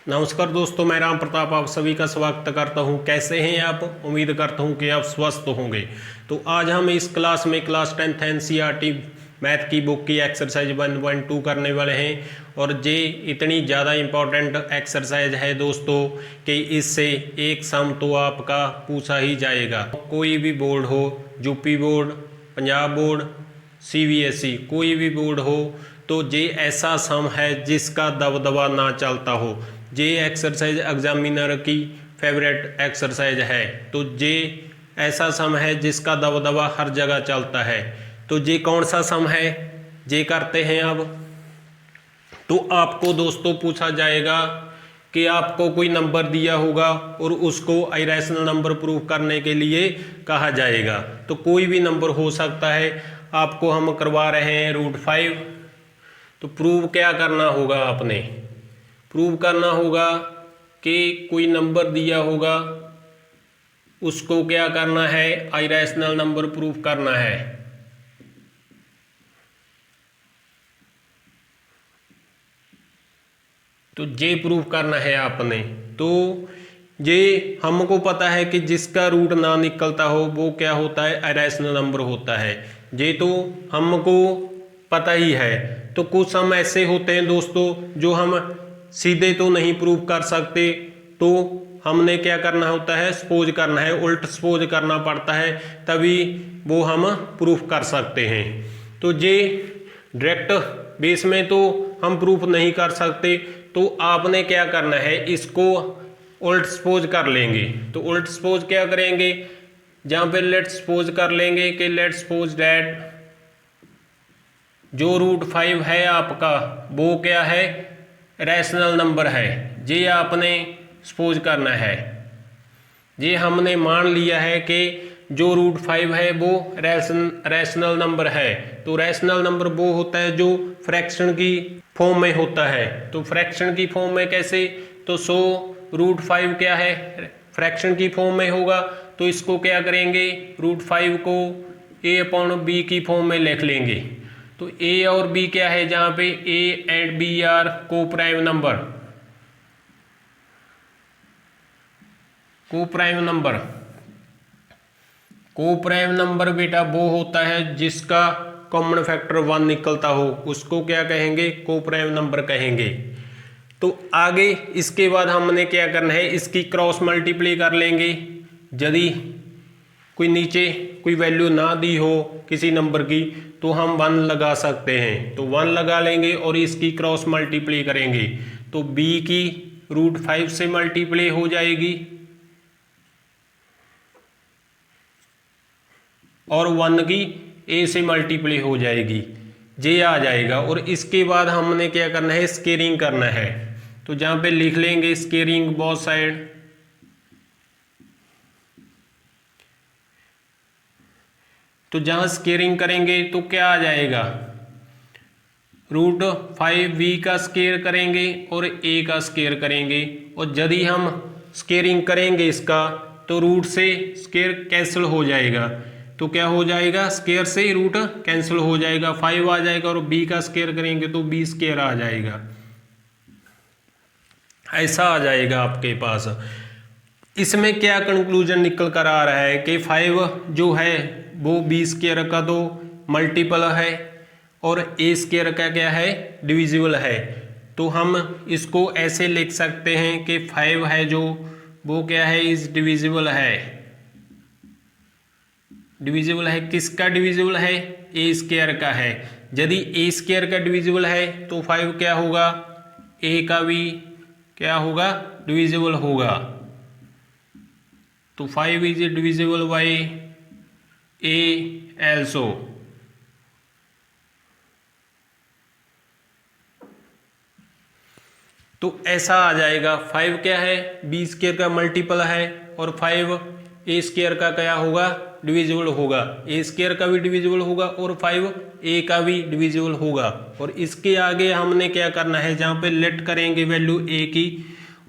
नमस्कार दोस्तों, मैं राम प्रताप आप सभी का स्वागत करता हूं। कैसे हैं आप? उम्मीद करता हूं कि आप स्वस्थ होंगे। तो आज हम इस क्लास में क्लास 10th एनसीईआरटी मैथ की बुक की एक्सरसाइज 1.2 करने वाले हैं। और ये इतनी ज़्यादा इम्पोर्टेंट एक्सरसाइज है दोस्तों कि इससे एक सम तो आपका पूछा ही जाएगा। कोई भी बोर्ड हो, UP board, Punjab board, CBSE, कोई भी बोर्ड हो, तो ये ऐसा सम है जिसका दबदबा ना चलता हो। ये एक्सरसाइज एग्जामिनर की फेवरेट एक्सरसाइज है। तो ये ऐसा सम है जिसका दबदबा हर जगह चलता है। तो ये कौन सा सम है, ये करते हैं अब। तो आपको दोस्तों पूछा जाएगा कि आपको कोई नंबर दिया होगा और उसको इरेशनल नंबर प्रूव करने के लिए कहा जाएगा। तो कोई भी नंबर हो सकता है। आपको हम करवा रहे हैं √5। तो प्रूव क्या करना होगा, आपने प्रूव करना होगा कि कोई नंबर दिया होगा, उसको क्या करना है, इरेशनल नंबर प्रूव करना है। तो ये प्रूव करना है आपने। तो ये हमको पता है कि जिसका रूट ना निकलता हो वो क्या होता है, इरेशनल नंबर होता है। ये तो हमको पता ही है। तो कुछ सम ऐसे होते हैं दोस्तों जो हम सीधे तो नहीं प्रूव कर सकते, तो हमने क्या करना होता है, सपोज करना है, उल्ट सपोज करना पड़ता है, तभी वो हम प्रूफ कर सकते हैं। तो ये डायरेक्ट बेस में तो हम प्रूफ नहीं कर सकते। तो आपने क्या करना है, इसको उल्ट सपोज कर लेंगे। तो उल्ट सपोज क्या करेंगे, जहाँ पे लेट सपोज कर लेंगे कि लेट सपोज डैट जो √5 है आपका वो क्या है, रैशनल नंबर है। ये आपने सपोज करना है। ये हमने मान लिया है कि जो √5 है वो रैशनल नंबर है। तो रैशनल नंबर वो होता है जो फ्रैक्शन की फॉर्म में होता है। तो फ्रैक्शन की फॉर्म में कैसे, तो 100√5 क्या है, फ्रैक्शन की फॉर्म में होगा। तो इसको क्या करेंगे, √5 को a/b की फॉर्म में लिख लेंगे। तो a और b क्या है, जहाँ पे a एंड b आर को प्राइम नंबर, को प्राइम नंबर बेटा वो होता है जिसका कॉमन फैक्टर 1 निकलता हो, उसको क्या कहेंगे, को प्राइम नंबर कहेंगे। तो आगे इसके बाद हमने क्या करना है, इसकी क्रॉस मल्टीप्लाई कर लेंगे। यदि कोई नीचे कोई वैल्यू ना दी हो किसी नंबर की तो हम 1 लगा सकते हैं। तो 1 लगा लेंगे और इसकी क्रॉस मल्टीप्लाई करेंगे। तो b की √5 से मल्टीप्लाई हो जाएगी और 1 की a से मल्टीप्लाई हो जाएगी, ये आ जाएगा। और इसके बाद हमने क्या करना है, स्केयरिंग करना है। तो जहाँ पे लिख लेंगे स्केयरिंग बोथ साइड। तो जहाँ स्केयरिंग करेंगे तो क्या आ जाएगा, √5v का स्केयर करेंगे और a का स्केयर करेंगे। और यदि हम स्केयरिंग करेंगे इसका तो रूट से स्केयर कैंसिल हो जाएगा। तो क्या हो जाएगा, स्केयर से रूट कैंसिल हो जाएगा, 5 आ जाएगा। और b का स्केयर करेंगे तो b स्केयर आ जाएगा, ऐसा आ जाएगा आपके पास। इसमें क्या कंक्लूजन निकल कर आ रहा है कि 5 जो है वो b स्केयर का तो मल्टीपल है और a स्केयर का क्या है, डिविजिबल है। तो हम इसको ऐसे लिख सकते हैं कि 5 है जो वो क्या है, इस डिविजिबल है। डिविजिबल है किसका, डिविजिबल है a स्केयर का है। यदि a स्केयर का डिविजिबल है तो 5 क्या होगा, a का भी क्या होगा, डिविजिबल होगा। तो 5 is divisible by a also। तो ऐसा आ जाएगा, 5 क्या है, b स्केयर का मल्टीपल है और 5 a स्केयर का क्या होगा, डिविजिबल होगा। a स्केयर का भी डिविजिबल होगा और 5 a का भी डिविजिबल होगा। और इसके आगे हमने क्या करना है, जहाँ पे लेट करेंगे वैल्यू a की,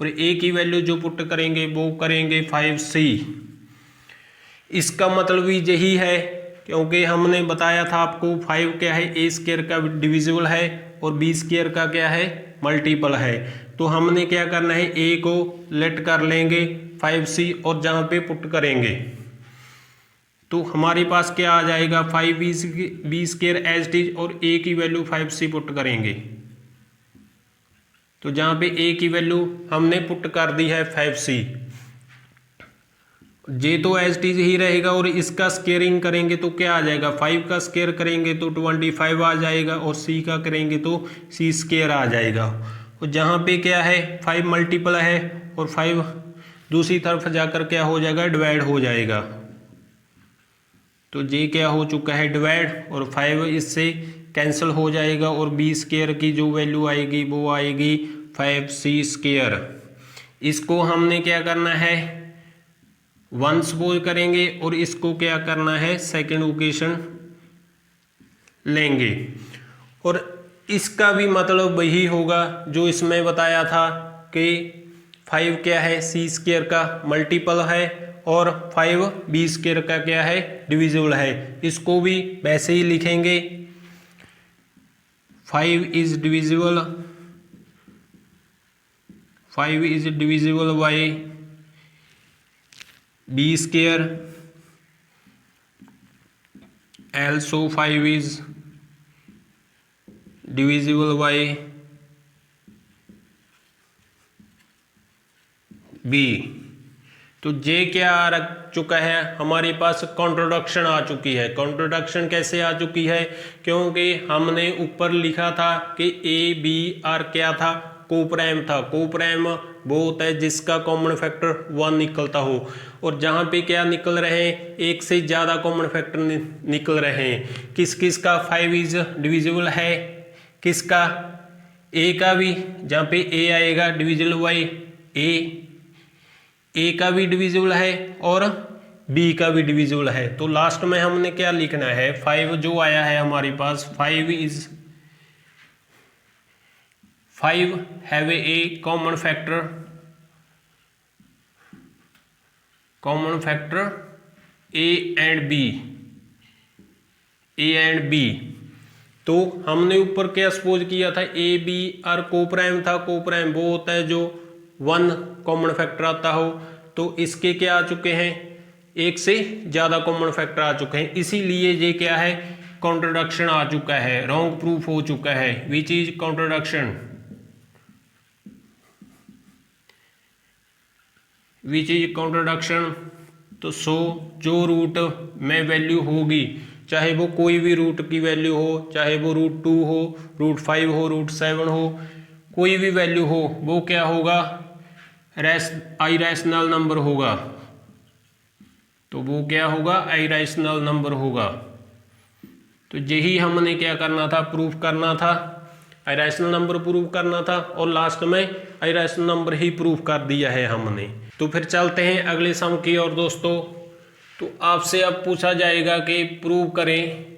और a की वैल्यू जो पुट करेंगे वो करेंगे 5c। इसका मतलब भी यही है, क्योंकि हमने बताया था आपको 5 क्या है, a स्केयर का डिविजिबल है और बी स्क्वायर का क्या है मल्टीपल है। तो हमने क्या करना है, ए को लेट कर लेंगे 5c और जहाँ पे पुट करेंगे तो हमारे पास क्या आ जाएगा 5b square as it is, और ए की वैल्यू 5c पुट करेंगे। तो जहाँ पे ए की वैल्यू हमने पुट कर दी है 5c, जे तो एज इट इज ही रहेगा और इसका स्केयरिंग करेंगे तो क्या आ जाएगा 5 का स्केयर करेंगे तो 25 आ जाएगा और c का करेंगे तो c स्केयर आ जाएगा। और जहाँ पे क्या है 5 मल्टीपल है और 5 दूसरी तरफ जाकर क्या हो जाएगा डिवाइड हो जाएगा। तो जे क्या हो चुका है डिवाइड और 5 इससे कैंसिल हो जाएगा और बी स्केयर की जो वैल्यू आएगी वो आएगी 5c स्केयर। इसको हमने क्या करना है 1 सपोज करेंगे और इसको क्या करना है सेकंड इक्वेशन लेंगे। और इसका भी मतलब वही होगा जो इसमें बताया था कि 5 क्या है c स्क्वायर का मल्टीपल है और 5 b स्क्वायर का क्या है डिविजिबल है। इसको भी वैसे ही लिखेंगे 5 is divisible by b square, also 5 is divisible by b। तो जे क्या आ रख चुका है हमारे पास कॉन्ट्रोडक्शन आ चुकी है। कॉन्ट्रोडक्शन कैसे आ चुकी है, क्योंकि हमने ऊपर लिखा था कि ए बी आर क्या था कोप्राइम था। कोप्राइम वो होता है जिसका कॉमन फैक्टर 1 निकलता हो, और जहाँ पे क्या निकल रहे हैं एक से ज़्यादा कॉमन फैक्टर निकल रहे हैं। किस किस का 5 इज डिविजिबल है, किसका ए का भी, जहाँ पे ए आएगा डिविजिबल बाई ए का भी डिविजिबल है और बी का भी डिविजिबल है। तो लास्ट में हमने क्या लिखना है 5 जो आया है हमारे पास 5 have a common factor A and B. तो हमने ऊपर क्या सपोज किया था ए बी आर कोप्राइम था। कोप्राइम वो होता है जो 1 कॉमन फैक्टर आता हो, तो इसके क्या आ चुके हैं एक से ज्यादा कॉमन फैक्टर आ चुके हैं, इसीलिए ये क्या है कॉन्ट्रोडक्शन आ चुका है, रॉन्ग प्रूफ हो चुका है। Which is contradiction, which is contradiction. तो सो जो रूट में वैल्यू होगी, चाहे वो कोई भी रूट की वैल्यू हो, चाहे वो रूट 2 हो, रूट 5 हो, रूट 7 हो, कोई भी वैल्यू हो, वो क्या होगा इरेशनल नंबर होगा। तो वो क्या होगा इरेशनल नंबर होगा। तो यही हमने क्या करना था प्रूफ करना था, इरेशनल नंबर प्रूफ करना था, और लास्ट में इरेशनल नंबर ही प्रूफ कर दिया है हमने। तो फिर चलते हैं अगले सम की ओर दोस्तों। तो आपसे अब पूछा जाएगा कि प्रूव करें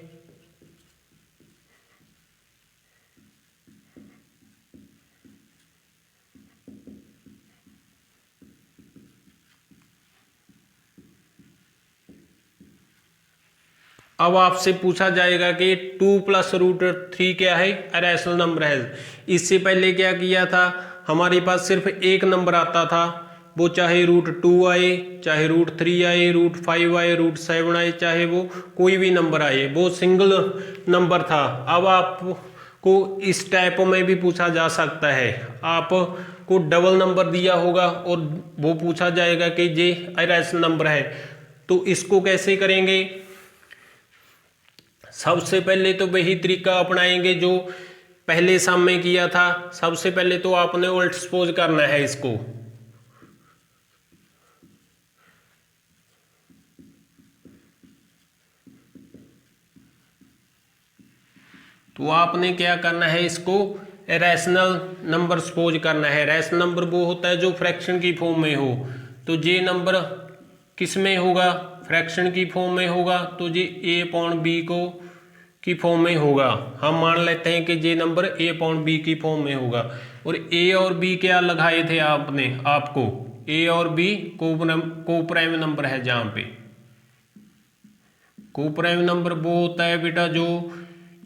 अब आपसे पूछा जाएगा कि 2 + √3 क्या है इरेशनल नंबर है। इससे पहले क्या किया था हमारे पास सिर्फ एक नंबर आता था, वो चाहे √2 आए, चाहे √3 आए, √5 आए, √7 आए, चाहे वो कोई भी नंबर आए, वो सिंगल नंबर था। अब आपको इस टाइप में भी पूछा जा सकता है, आपको डबल नंबर दिया होगा और वो पूछा जाएगा कि ये इरेशनल नंबर है। तो इसको कैसे करेंगे, सबसे पहले तो वही तरीका अपनाएंगे जो पहले सम में किया था। सबसे पहले तो आपने उल्ट सपोज करना है इसको। तो आपने क्या करना है इसको रैशनल नंबर सपोज करना है। रैशनल नंबर वो होता है जो फ्रैक्शन की फॉर्म में हो। तो ये नंबर किस में होगा, फ्रैक्शन की फॉर्म में होगा, तो ये a/b को की फॉर्म में होगा। हम मान लेते हैं कि ये नंबर a/b की फॉर्म में होगा। और a और b क्या लगाए थे आपने, आपको a और b कोप्राइम नंबर है। जहाँ पे कोप्राइम नंबर वो होता है बेटा जो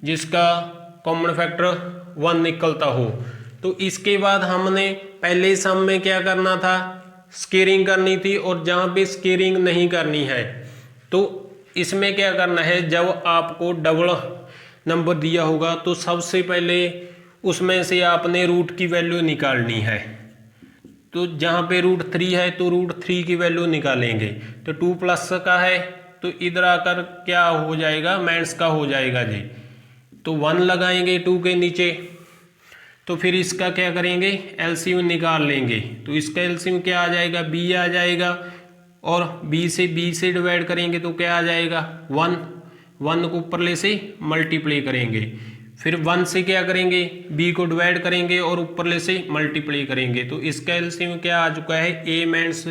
जिसका कॉमन फैक्टर 1 निकलता हो। तो इसके बाद हमने पहले सम में क्या करना था, स्केयरिंग करनी थी, और जहाँ पे स्केयरिंग नहीं करनी है तो इसमें क्या करना है, जब आपको डबल नंबर दिया होगा तो सबसे पहले उसमें से आपने रूट की वैल्यू निकालनी है। तो जहाँ पे √3 है तो √3 की वैल्यू निकालेंगे। तो 2 प्लस का है तो इधर आकर क्या हो जाएगा, माइनस का हो जाएगा जी। तो 1 लगाएंगे 2 के नीचे, तो फिर इसका क्या करेंगे, एलसीएम निकाल लेंगे। तो इसका एलसीएम क्या आ जाएगा, b आ जाएगा, और b से डिवाइड करेंगे तो क्या आ जाएगा, 1 को ऊपर ले से मल्टीप्लाई करेंगे, फिर 1 से क्या करेंगे, b को डिवाइड करेंगे और ऊपर ले से मल्टीप्लाई करेंगे। तो इसका एलसीएम क्या आ चुका है, a माइनस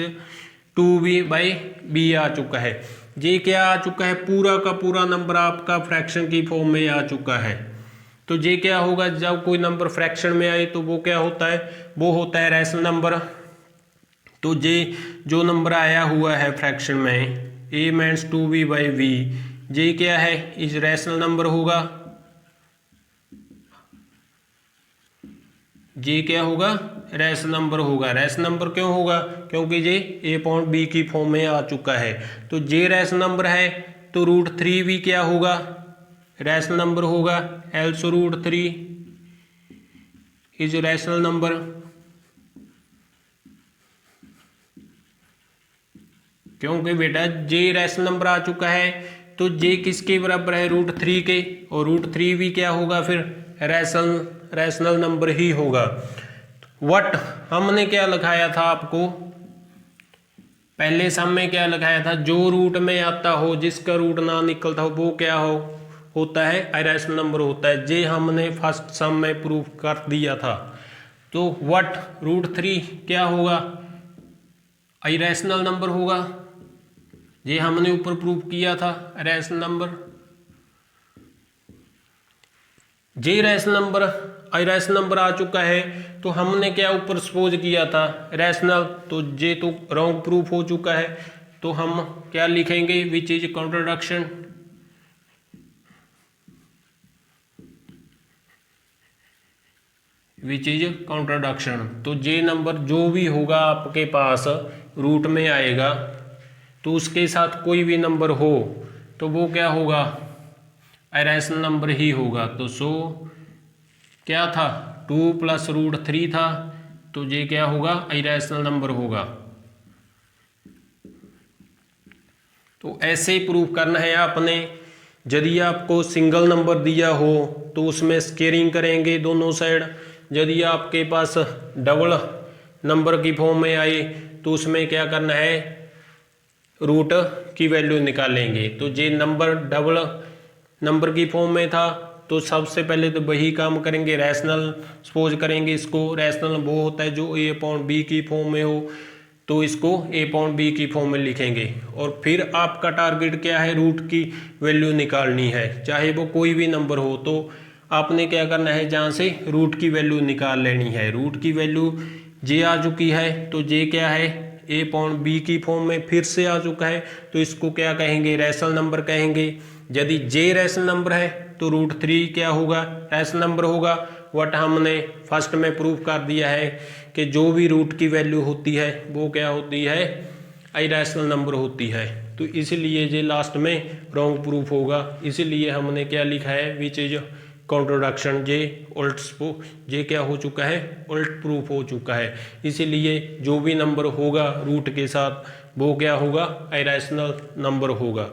2b/b आ चुका है। ये क्या आ चुका है, पूरा का पूरा नंबर आपका फ्रैक्शन की फॉर्म में आ चुका है। तो ये क्या होगा, जब कोई नंबर फ्रैक्शन में आए तो वो क्या होता है, वो होता है रैशनल नंबर। तो ये जो नंबर आया हुआ है फ्रैक्शन में a माइनस 2b/v, ये क्या है, इस रैशनल नंबर होगा। ये क्या होगा, रैशनल नंबर होगा। रैशनल नंबर क्यों होगा, क्योंकि ये a/b की फॉर्म में आ चुका है। तो ये रैशनल नंबर है, तो √3 भी क्या होगा, रैशनल नंबर होगा। Also √3 is rational number. क्योंकि बेटा जे रैशनल नंबर आ चुका है तो जे किसके बराबर है, √3 के, और √3 भी क्या होगा फिर रैशनल नंबर ही होगा। वट हमने क्या लिखाया था, आपको पहले सम में क्या लिखाया था, जो रूट में आता हो, जिसका रूट ना निकलता हो, वो क्या होता है, इरेशनल नंबर होता है। जे हमने फर्स्ट सम में प्रूफ कर दिया था। तो वट √3 क्या होगा, इरेशनल नंबर होगा। ये हमने ऊपर प्रूफ किया था, इरेशनल नंबर। जे इरेशनल नंबर आ चुका है तो हमने क्या ऊपर सपोज किया था, रैशनल। तो जे तो रॉन्ग प्रूफ हो चुका है, तो हम क्या लिखेंगे, which is contradiction. Which is contradiction. तो जे नंबर जो भी होगा आपके पास रूट में आएगा, तो उसके साथ कोई भी नंबर हो तो वो क्या होगा, इरेशनल नंबर ही होगा। तो सो क्या था, 2 + √3 था, तो ये क्या होगा, इरेशनल नंबर होगा। तो ऐसे ही प्रूफ करना है आपने। यदि आपको सिंगल नंबर दिया हो तो उसमें स्केयरिंग करेंगे दोनों साइड। यदि आपके पास डबल नंबर की फॉर्म में आए तो उसमें क्या करना है, रूट की वैल्यू निकालेंगे। तो ये नंबर डबल नंबर की फॉर्म में था तो सबसे पहले तो वही काम करेंगे, रैशनल सपोज करेंगे इसको। रैशनल वो होता है जो a/b की फॉर्म में हो, तो इसको a/b की फॉर्म में लिखेंगे। और फिर आपका टारगेट क्या है, रूट की वैल्यू निकालनी है, चाहे वो कोई भी नंबर हो। तो आपने क्या करना है, जहाँ से रूट की वैल्यू निकाल लेनी है। रूट की वैल्यू जे आ चुकी है, तो जे क्या है, a/b की फॉर्म में फिर से आ चुका है, तो इसको क्या कहेंगे, रैशनल नंबर कहेंगे। यदि जे रैशनल नंबर है तो √3 क्या होगा, रैशनल नंबर होगा। वट हमने फर्स्ट में प्रूफ कर दिया है कि जो भी रूट की वैल्यू होती है वो क्या होती है, इरेशनल नंबर होती है। तो इसलिए ये लास्ट में रॉन्ग प्रूफ होगा। इसीलिए हमने क्या लिखा है, विच इज कॉन्ट्रोडक्शन। जे क्या हो चुका है, उल्ट प्रूफ हो चुका है। इसीलिए जो भी नंबर होगा रूट के साथ वो क्या होगा, इरेशनल नंबर होगा।